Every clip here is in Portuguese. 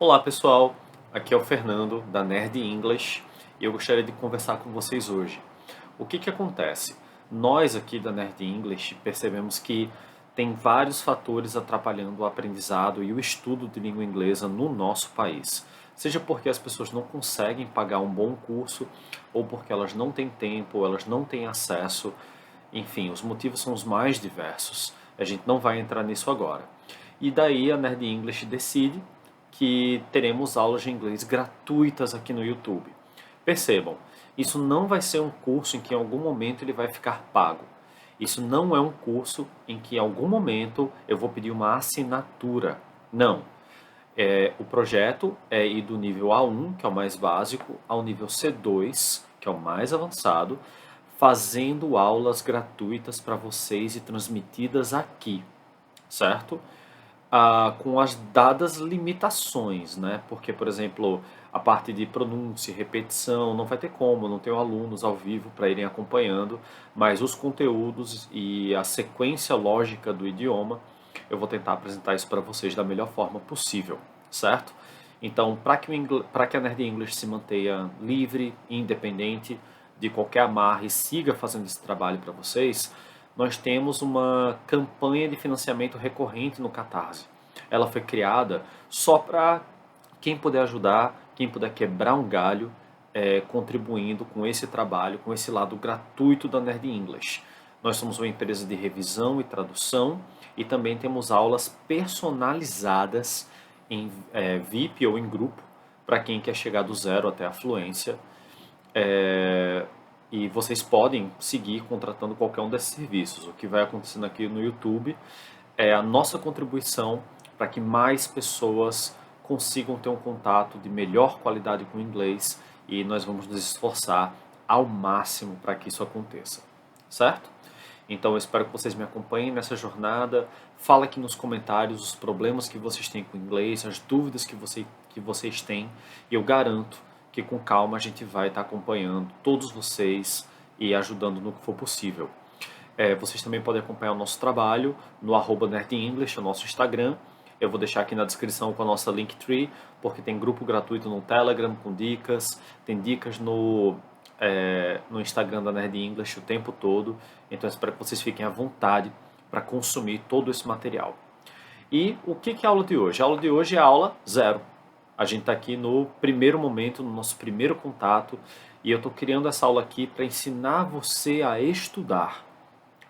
Olá pessoal, aqui é o Fernando da Nerd English e eu gostaria de conversar com vocês hoje. O que acontece? Nós aqui da Nerd English percebemos que tem vários fatores atrapalhando o aprendizado e o estudo de língua inglesa no nosso país. Seja porque as pessoas não conseguem pagar um bom curso, ou porque elas não têm tempo, ou elas não têm acesso. Enfim, os motivos são os mais diversos. A gente não vai entrar nisso agora. E daí a Nerd English decide que teremos aulas de inglês gratuitas aqui no YouTube. Percebam, isso não vai ser um curso em que em algum momento ele vai ficar pago. Isso não é um curso em que em algum momento eu vou pedir uma assinatura. Não. O projeto é ir do nível A1, que é o mais básico, ao nível C2, que é o mais avançado, fazendo aulas gratuitas para vocês e transmitidas aqui, certo? Com as dadas limitações, né? Porque, por exemplo, a parte de pronúncia, repetição, não vai ter como, não tenho alunos ao vivo para irem acompanhando, mas os conteúdos e a sequência lógica do idioma, eu vou tentar apresentar isso para vocês da melhor forma possível, certo? Então, para que a Nerd English se mantenha livre e independente de qualquer amarra e siga fazendo esse trabalho para vocês, nós temos uma campanha de financiamento recorrente no Catarse. Ela foi criada só para quem puder ajudar, quem puder quebrar um galho, contribuindo com esse trabalho, com esse lado gratuito da Nerd English. Nós somos uma empresa de revisão e tradução e também temos aulas personalizadas em VIP ou em grupo para quem quer chegar do zero até a fluência. E vocês podem seguir contratando qualquer um desses serviços. O que vai acontecendo aqui no YouTube é a nossa contribuição para que mais pessoas consigam ter um contato de melhor qualidade com o inglês e nós vamos nos esforçar ao máximo para que isso aconteça, certo? Então eu espero que vocês me acompanhem nessa jornada. Fala aqui nos comentários os problemas que vocês têm com o inglês, as dúvidas que vocês têm. E eu garanto que com calma a gente vai estar acompanhando todos vocês e ajudando no que for possível. Vocês também podem acompanhar o nosso trabalho no @nerdenglish, o nosso Instagram. Eu vou deixar aqui na descrição com a nossa Linktree, porque tem grupo gratuito no Telegram com dicas, tem dicas no Instagram da Nerd English o tempo todo. Então eu espero que vocês fiquem à vontade para consumir todo esse material. E o que é a aula de hoje? A aula de hoje é a aula zero. A gente está aqui no primeiro momento, no nosso primeiro contato, e eu estou criando essa aula aqui para ensinar você a estudar,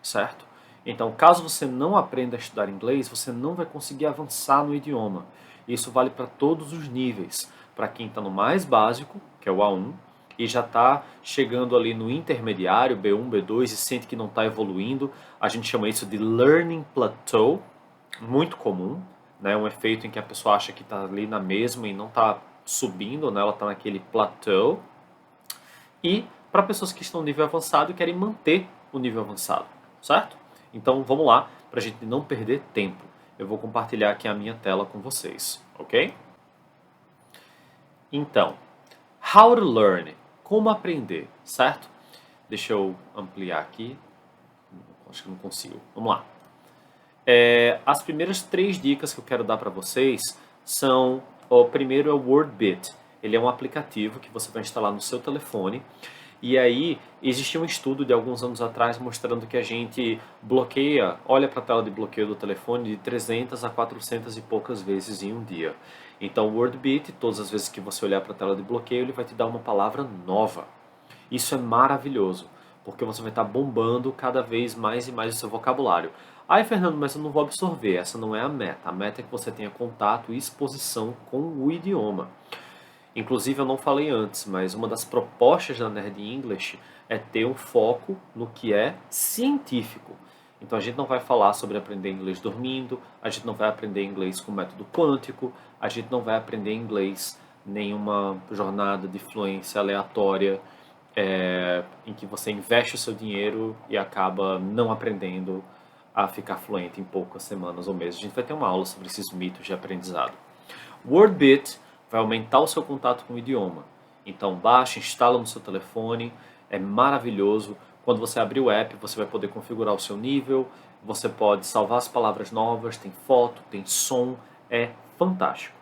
certo? Então, caso você não aprenda a estudar inglês, você não vai conseguir avançar no idioma. Isso vale para todos os níveis. Para quem está no mais básico, que é o A1, e já está chegando ali no intermediário, B1, B2, e sente que não está evoluindo, a gente chama isso de learning plateau, muito comum, né? Um efeito em que a pessoa acha que está ali na mesma e não está subindo, né? Ela está naquele plateau. E para pessoas que estão no nível avançado e querem manter o nível avançado, certo? Então vamos lá, para a gente não perder tempo. Eu vou compartilhar aqui a minha tela com vocês, ok? Então, how to learn, como aprender, certo? Deixa eu ampliar aqui, acho que não consigo. Vamos lá. As primeiras 3 dicas que eu quero dar para vocês são, o primeiro é o WordBit. Ele é um aplicativo que você vai instalar no seu telefone. E aí, existia um estudo de alguns anos atrás mostrando que a gente olha para a tela de bloqueio do telefone de 300 a 400 e poucas vezes em um dia. Então, o WordBit, todas as vezes que você olhar para a tela de bloqueio, ele vai te dar uma palavra nova. Isso é maravilhoso, porque você vai estar bombando cada vez mais e mais o seu vocabulário. Ai, Fernando, mas eu não vou absorver. Essa não é a meta. A meta é que você tenha contato e exposição com o idioma. Inclusive, eu não falei antes, mas uma das propostas da Nerd English é ter um foco no que é científico. Então, a gente não vai falar sobre aprender inglês dormindo, a gente não vai aprender inglês com método quântico, a gente não vai aprender inglês nenhuma jornada de fluência aleatória em que você investe o seu dinheiro e acaba não aprendendo a ficar fluente em poucas semanas ou meses. A gente vai ter uma aula sobre esses mitos de aprendizado. WordBit vai aumentar o seu contato com o idioma. Então baixa, instala no seu telefone, é maravilhoso. Quando você abrir o app, você vai poder configurar o seu nível, você pode salvar as palavras novas, tem foto, tem som, é fantástico.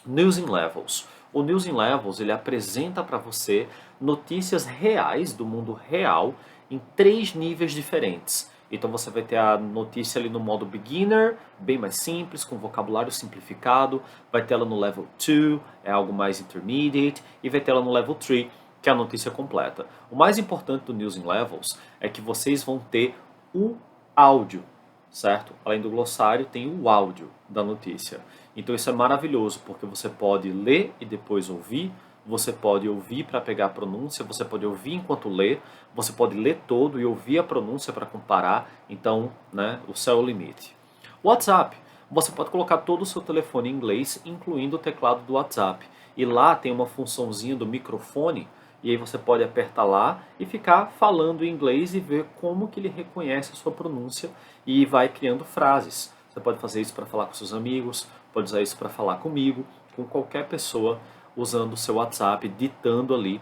News in Levels. O News in Levels ele apresenta para você notícias reais do mundo real em 3 níveis diferentes. Então você vai ter a notícia ali no modo beginner, bem mais simples, com vocabulário simplificado. Vai ter ela no level 2, é algo mais intermediate. E vai ter ela no level 3, que é a notícia completa. O mais importante do News in Levels é que vocês vão ter o áudio, certo? Além do glossário, tem o áudio da notícia. Então isso é maravilhoso, porque você pode ler e depois ouvir, você pode ouvir para pegar a pronúncia, você pode ouvir enquanto lê, você pode ler todo e ouvir a pronúncia para comparar. Então, né, o céu é o limite. WhatsApp. Você pode colocar todo o seu telefone em inglês, incluindo o teclado do WhatsApp. E lá tem uma funçãozinha do microfone, e aí você pode apertar lá e ficar falando em inglês e ver como que ele reconhece a sua pronúncia e vai criando frases. Você pode fazer isso para falar com seus amigos, pode usar isso para falar comigo, com qualquer pessoa, usando o seu WhatsApp, ditando ali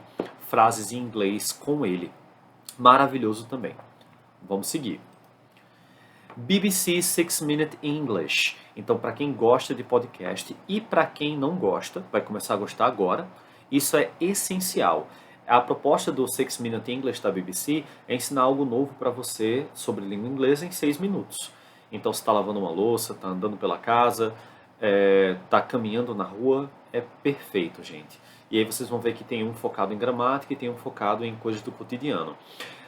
frases em inglês com ele. Maravilhoso também. Vamos seguir. BBC 6 Minute English. Então, para quem gosta de podcast e para quem não gosta, vai começar a gostar agora, isso é essencial. A proposta do 6 Minute English da BBC é ensinar algo novo para você sobre língua inglesa em 6 minutos. Então, você está lavando uma louça, está andando pela casa, está caminhando na rua, é perfeito, gente. E aí vocês vão ver que tem um focado em gramática e tem um focado em coisas do cotidiano.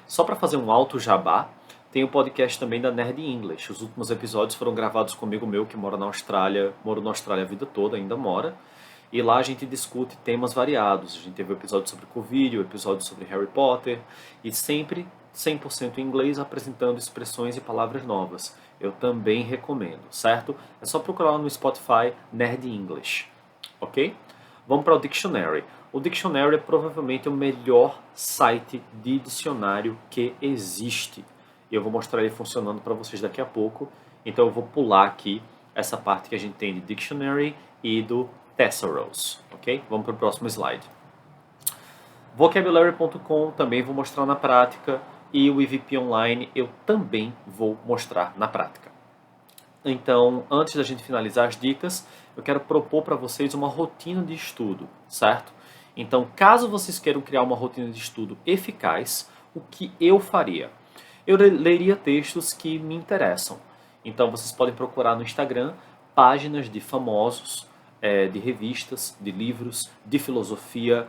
Só para fazer um alto jabá, tem o podcast também da Nerd English. Os últimos episódios foram gravados com um amigo meu que mora na Austrália, morou na Austrália a vida toda, ainda mora. E lá a gente discute temas variados. A gente teve um episódio sobre Covid, um episódio sobre Harry Potter, e sempre 100% em inglês, apresentando expressões e palavras novas. Eu também recomendo, certo? É só procurar no Spotify Nerd English, ok? Vamos para o Dictionary. O Dictionary é provavelmente o melhor site de dicionário que existe. E eu vou mostrar ele funcionando para vocês daqui a pouco. Então eu vou pular aqui essa parte que a gente tem de Dictionary e do Thesaurus, ok? Vamos para o próximo slide. Vocabulary.com também vou mostrar na prática e o EVP Online eu também vou mostrar na prática. Então, antes da gente finalizar as dicas, eu quero propor para vocês uma rotina de estudo, certo? Então, caso vocês queiram criar uma rotina de estudo eficaz, o que eu faria? Eu leria textos que me interessam. Então, vocês podem procurar no Instagram páginas de famosos, de revistas, de livros, de filosofia,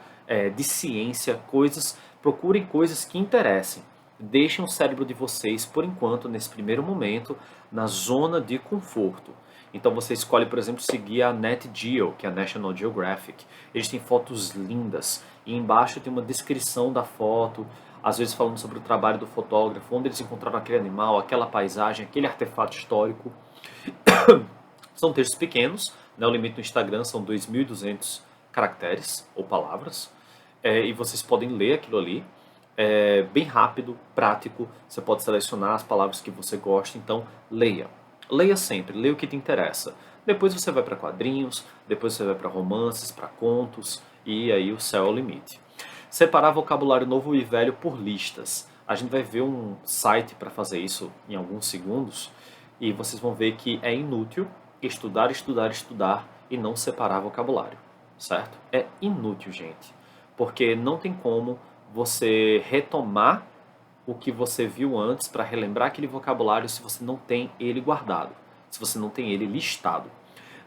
de ciência, coisas. Procurem coisas que interessem. Deixem o cérebro de vocês, por enquanto, nesse primeiro momento, na zona de conforto. Então você escolhe, por exemplo, seguir a Nat Geo, que é a National Geographic. Eles têm fotos lindas e embaixo tem uma descrição da foto, às vezes falando sobre o trabalho do fotógrafo, onde eles encontraram aquele animal, aquela paisagem, aquele artefato histórico. São textos pequenos, né? O limite do Instagram são 2.200 caracteres ou palavras, e vocês podem ler aquilo ali. É bem rápido, prático, você pode selecionar as palavras que você gosta, então leia. Leia sempre, leia o que te interessa. Depois você vai para quadrinhos, depois você vai para romances, para contos, e aí o céu é o limite. Separar vocabulário novo e velho por listas. A gente vai ver um site para fazer isso em alguns segundos, e vocês vão ver que é inútil estudar, estudar, estudar e não separar vocabulário, certo? É inútil, gente, porque não tem como você retomar o que você viu antes para relembrar aquele vocabulário se você não tem ele guardado, se você não tem ele listado.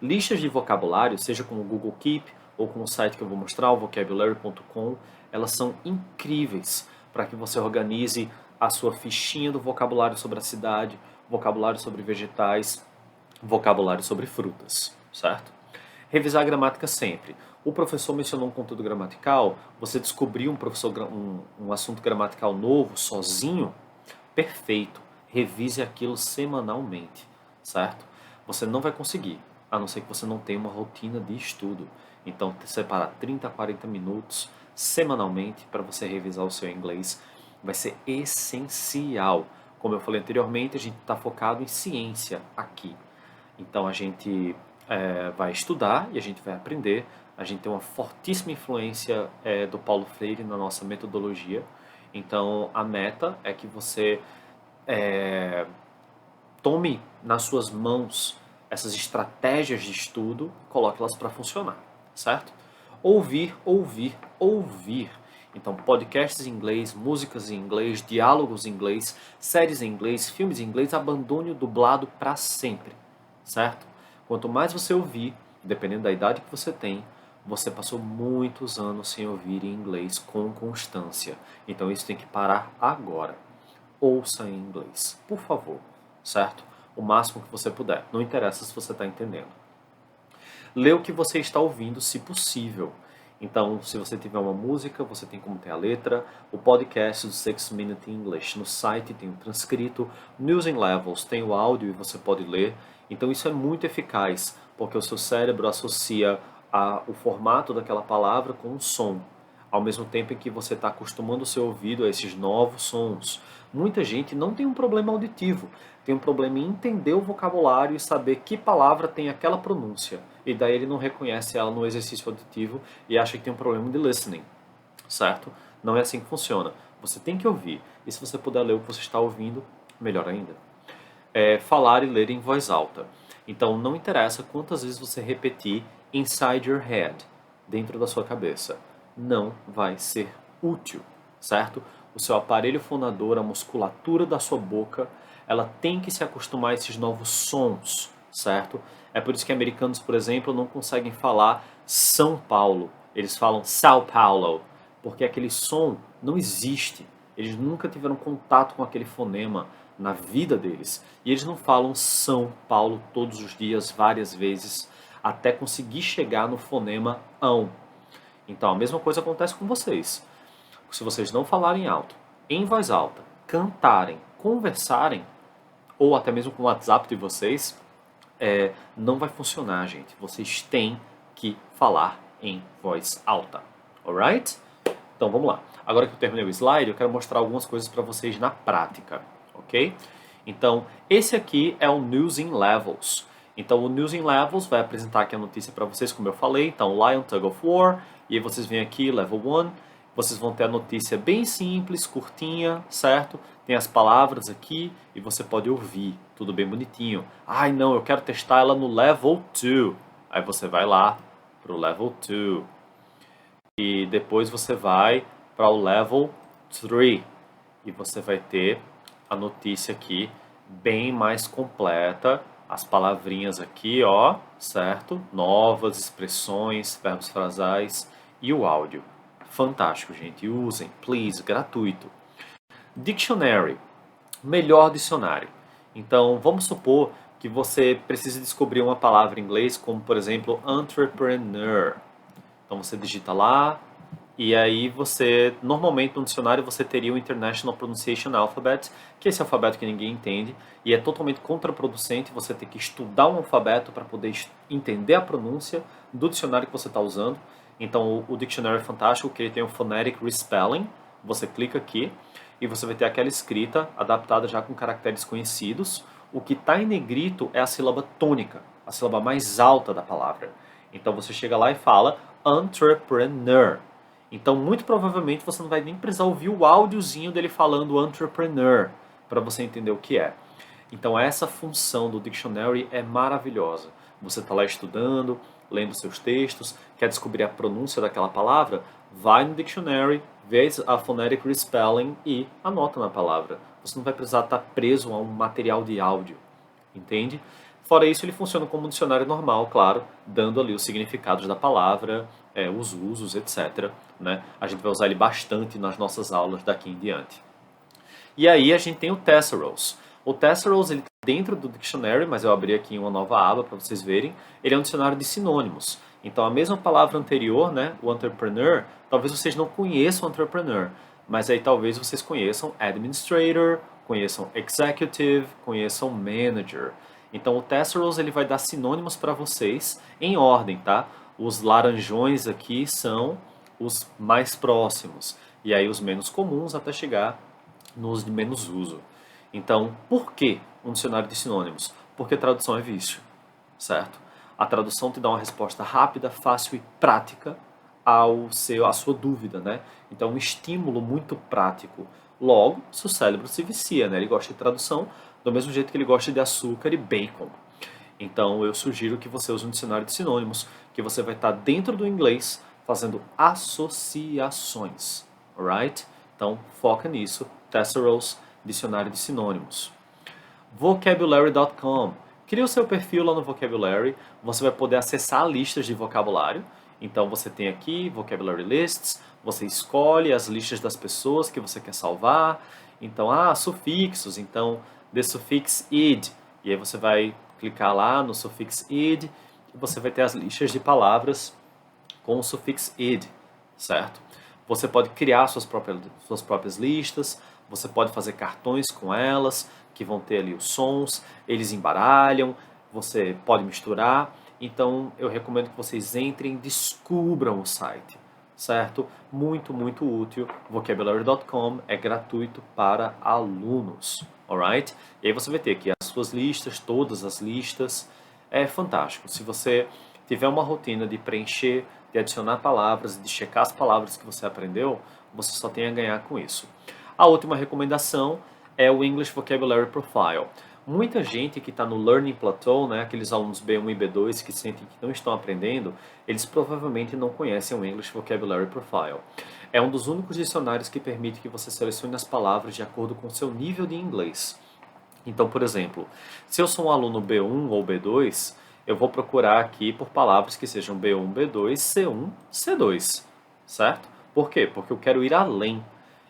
Listas de vocabulário, seja com o Google Keep ou com o site que eu vou mostrar, o vocabulary.com, elas são incríveis para que você organize a sua fichinha do vocabulário sobre a cidade, vocabulário sobre vegetais, vocabulário sobre frutas, certo? Revisar a gramática sempre. O professor mencionou um conteúdo gramatical, você descobriu um assunto gramatical novo, sozinho, perfeito. Revise aquilo semanalmente, certo? Você não vai conseguir, a não ser que você não tenha uma rotina de estudo. Então, separar 30 a 40 minutos semanalmente para você revisar o seu inglês vai ser essencial. Como eu falei anteriormente, a gente está focado em ciência aqui. Então, a gente vai estudar e a gente vai aprender. A gente tem uma fortíssima influência do Paulo Freire na nossa metodologia. Então, a meta é que você tome nas suas mãos essas estratégias de estudo, coloque elas para funcionar, certo? Ouvir, ouvir, ouvir. Então, podcasts em inglês, músicas em inglês, diálogos em inglês, séries em inglês, filmes em inglês, abandone o dublado para sempre, certo? Quanto mais você ouvir, dependendo da idade que você tem, você passou muitos anos sem ouvir em inglês com constância. Então isso tem que parar agora. Ouça em inglês, por favor, certo? O máximo que você puder. Não interessa se você está entendendo. Lê o que você está ouvindo, se possível. Então, se você tiver uma música, você tem como ter a letra. O podcast do 6 Minute English no site tem o transcrito. News and Levels tem o áudio e você pode ler. Então, isso é muito eficaz, porque o seu cérebro associa o formato daquela palavra com o som, ao mesmo tempo em que você está acostumando o seu ouvido a esses novos sons. Muita gente não tem um problema auditivo, tem um problema em entender o vocabulário e saber que palavra tem aquela pronúncia. E daí ele não reconhece ela no exercício auditivo e acha que tem um problema de listening, certo? Não é assim que funciona. Você tem que ouvir. E se você puder ler o que você está ouvindo, melhor ainda. Falar e ler em voz alta. Então não interessa quantas vezes você repetir inside your head, dentro da sua cabeça. Não vai ser útil, certo? O seu aparelho fonador, a musculatura da sua boca, ela tem que se acostumar a esses novos sons, certo? É por isso que americanos, por exemplo, não conseguem falar São Paulo. Eles falam São Paulo, porque aquele som não existe. Eles nunca tiveram contato com aquele fonema na vida deles. E eles não falam São Paulo todos os dias, várias vezes, até conseguir chegar no fonema ão. Então a mesma coisa acontece com vocês. Se vocês não falarem alto, em voz alta, cantarem, conversarem, ou até mesmo com o WhatsApp de vocês, não vai funcionar, gente. Vocês têm que falar em voz alta. Alright? Então vamos lá. Agora que eu terminei o slide, eu quero mostrar algumas coisas para vocês na prática. Ok? Então, esse aqui é o News in Levels. Então, o News in Levels vai apresentar aqui a notícia para vocês, como eu falei. Então, Lion Tug of War. E aí vocês vêm aqui, Level 1. Vocês vão ter a notícia bem simples, curtinha, certo? Tem as palavras aqui e você pode ouvir. Tudo bem bonitinho. Ai, não, eu quero testar ela no Level 2. Aí você vai lá para o Level 2. E depois você vai para o Level 3. E você vai ter a notícia aqui bem mais completa, as palavrinhas aqui, ó, certo? Novas expressões, verbos frasais e o áudio. Fantástico, gente. Usem, please, gratuito. Dictionary, melhor dicionário. Então, vamos supor que você precise descobrir uma palavra em inglês, como por exemplo, entrepreneur. Então você digita lá, e aí você, normalmente no dicionário você teria o International Pronunciation Alphabet, que é esse alfabeto que ninguém entende, e é totalmente contraproducente você ter que estudar um alfabeto para poder entender a pronúncia do dicionário que você está usando. Então o dicionário é fantástico, que ele tem o Phonetic Respelling, você clica aqui, e você vai ter aquela escrita adaptada já com caracteres conhecidos. O que está em negrito é a sílaba tônica, a sílaba mais alta da palavra. Então você chega lá e fala entrepreneur. Então, muito provavelmente, você não vai nem precisar ouvir o áudiozinho dele falando entrepreneur para você entender o que é. Então, essa função do dictionary é maravilhosa. Você está lá estudando, lendo seus textos, quer descobrir a pronúncia daquela palavra, vai no dictionary, vê a phonetic respelling e anota na palavra. Você não vai precisar estar preso a um material de áudio, entende? Fora isso, ele funciona como um dicionário normal, claro, dando ali os significados da palavra, os usos, etc. Né? A gente vai usar ele bastante nas nossas aulas daqui em diante. E aí a gente tem o Thesaurus. O Thesaurus ele está dentro do Dictionary, mas eu abri aqui uma nova aba para vocês verem. Ele é um dicionário de sinônimos. Então a mesma palavra anterior, né, o entrepreneur, talvez vocês não conheçam entrepreneur, mas aí talvez vocês conheçam administrator, conheçam executive, conheçam manager. Então o Thesaurus ele vai dar sinônimos para vocês em ordem, tá? Os laranjões aqui são os mais próximos e aí os menos comuns até chegar nos de menos uso. Então, por que um dicionário de sinônimos? Porque tradução é vício, certo? A tradução te dá uma resposta rápida, fácil e prática à sua dúvida, né? Então, um estímulo muito prático. Logo, seu cérebro se vicia, né? Ele gosta de tradução do mesmo jeito que ele gosta de açúcar e bacon. Então eu sugiro que você use um dicionário de sinônimos, que você vai estar dentro do inglês fazendo associações, alright? Então foca nisso, Thesaurus, dicionário de sinônimos. Vocabulary.com. Crie o seu perfil lá no Vocabulary, você vai poder acessar listas de vocabulário. Então você tem aqui Vocabulary Lists, você escolhe as listas das pessoas que você quer salvar. Então, sufixos, então the suffix id. E aí você vai clicar lá no suffix id e você vai ter as listas de palavras com o sufixo id, certo? Você pode criar suas próprias listas, você pode fazer cartões com elas, que vão ter ali os sons, eles embaralham, você pode misturar. Então eu recomendo que vocês entrem e descubram o site, certo? Muito, muito útil. Vocabulary.com é gratuito para alunos, alright? E aí você vai ter aqui as suas listas, todas as listas. É fantástico. Se você tiver uma rotina de preencher, de adicionar palavras, de checar as palavras que você aprendeu, você só tem a ganhar com isso. A última recomendação é o English Vocabulary Profile. Muita gente que está no Learning Plateau, né, aqueles alunos B1 e B2 que sentem que não estão aprendendo, eles provavelmente não conhecem o English Vocabulary Profile. É um dos únicos dicionários que permite que você selecione as palavras de acordo com o seu nível de inglês. Então, por exemplo, se eu sou um aluno B1 ou B2, eu vou procurar aqui por palavras que sejam B1, B2, C1, C2, certo? Por quê? Porque eu quero ir além.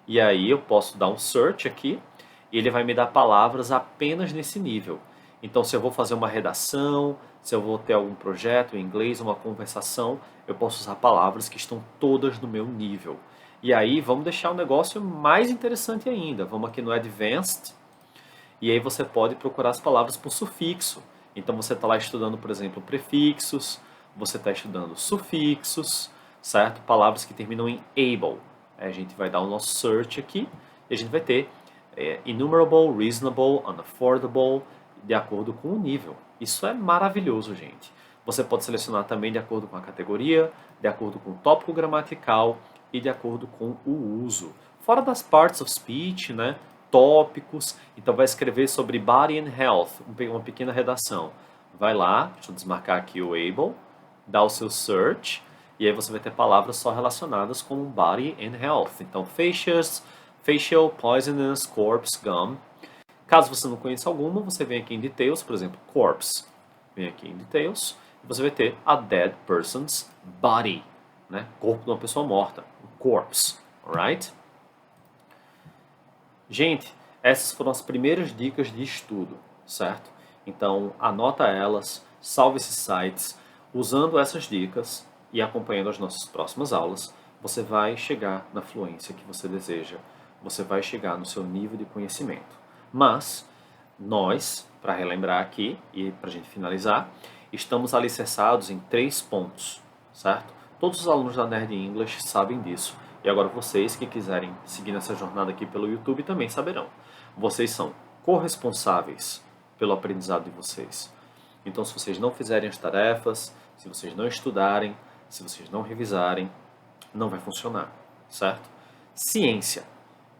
E aí eu posso dar um search aqui e ele vai me dar palavras apenas nesse nível. Então, se eu vou fazer uma redação, se eu vou ter algum projeto em inglês, uma conversação, eu posso usar palavras que estão todas no meu nível. E aí, vamos deixar o negócio mais interessante ainda. Vamos aqui no Advanced, e aí você pode procurar as palavras por sufixo. Então você está lá estudando, por exemplo, prefixos, você está estudando sufixos, certo? Palavras que terminam em able. A gente vai dar o nosso search aqui e a gente vai ter enumerable, reasonable, unaffordable, de acordo com o nível. Isso é maravilhoso, gente. Você pode selecionar também de acordo com a categoria, de acordo com o tópico gramatical e de acordo com o uso. Fora das parts of speech, né? Tópicos, então vai escrever sobre body and health, uma pequena redação. Vai lá, deixa eu desmarcar aqui o able, dá o seu search, e aí você vai ter palavras só relacionadas com body and health. Então, facial, poisonous, corpse, gum. Caso você não conheça alguma, você vem aqui em details, por exemplo, corpse. Vem aqui em details, e você vai ter a dead person's body, né? Corpo de uma pessoa morta, corpse, alright? Gente, essas foram as primeiras dicas de estudo, certo? Então, anota elas, salve esses sites. Usando essas dicas e acompanhando as nossas próximas aulas, você vai chegar na fluência que você deseja. Você vai chegar no seu nível de conhecimento. Mas, nós, para relembrar aqui e para a gente finalizar, estamos alicerçados em 3 pontos, certo? Todos os alunos da Nerd English sabem disso. E agora vocês que quiserem seguir nessa jornada aqui pelo YouTube também saberão. Vocês são corresponsáveis pelo aprendizado de vocês. Então, se vocês não fizerem as tarefas, se vocês não estudarem, se vocês não revisarem, não vai funcionar, certo? Ciência.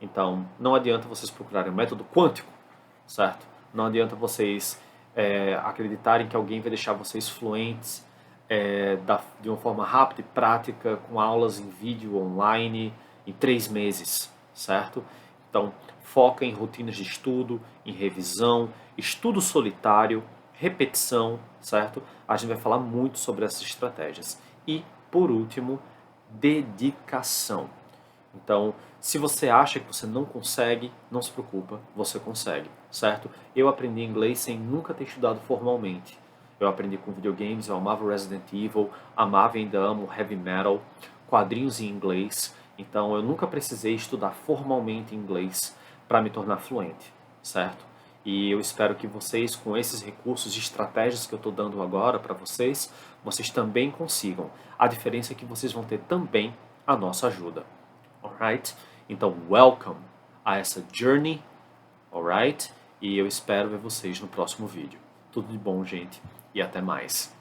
Então, não adianta vocês procurarem o método quântico, certo? Não adianta vocês acreditarem que alguém vai deixar vocês fluentes de uma forma rápida e prática, com aulas em vídeo online em 3 meses, certo? Então, foca em rotinas de estudo, em revisão, estudo solitário, repetição, certo? A gente vai falar muito sobre essas estratégias. E, por último, dedicação. Então, se você acha que você não consegue, não se preocupa, você consegue, certo? Eu aprendi inglês sem nunca ter estudado formalmente. Eu aprendi com videogames, eu amava Resident Evil, amava e ainda amo heavy metal, quadrinhos em inglês. Então eu nunca precisei estudar formalmente inglês para me tornar fluente, certo? E eu espero que vocês, com esses recursos e estratégias que eu estou dando agora para vocês, vocês também consigam. A diferença é que vocês vão ter também a nossa ajuda, alright? Então, welcome a essa journey, alright? E eu espero ver vocês no próximo vídeo. Tudo de bom, gente, e até mais.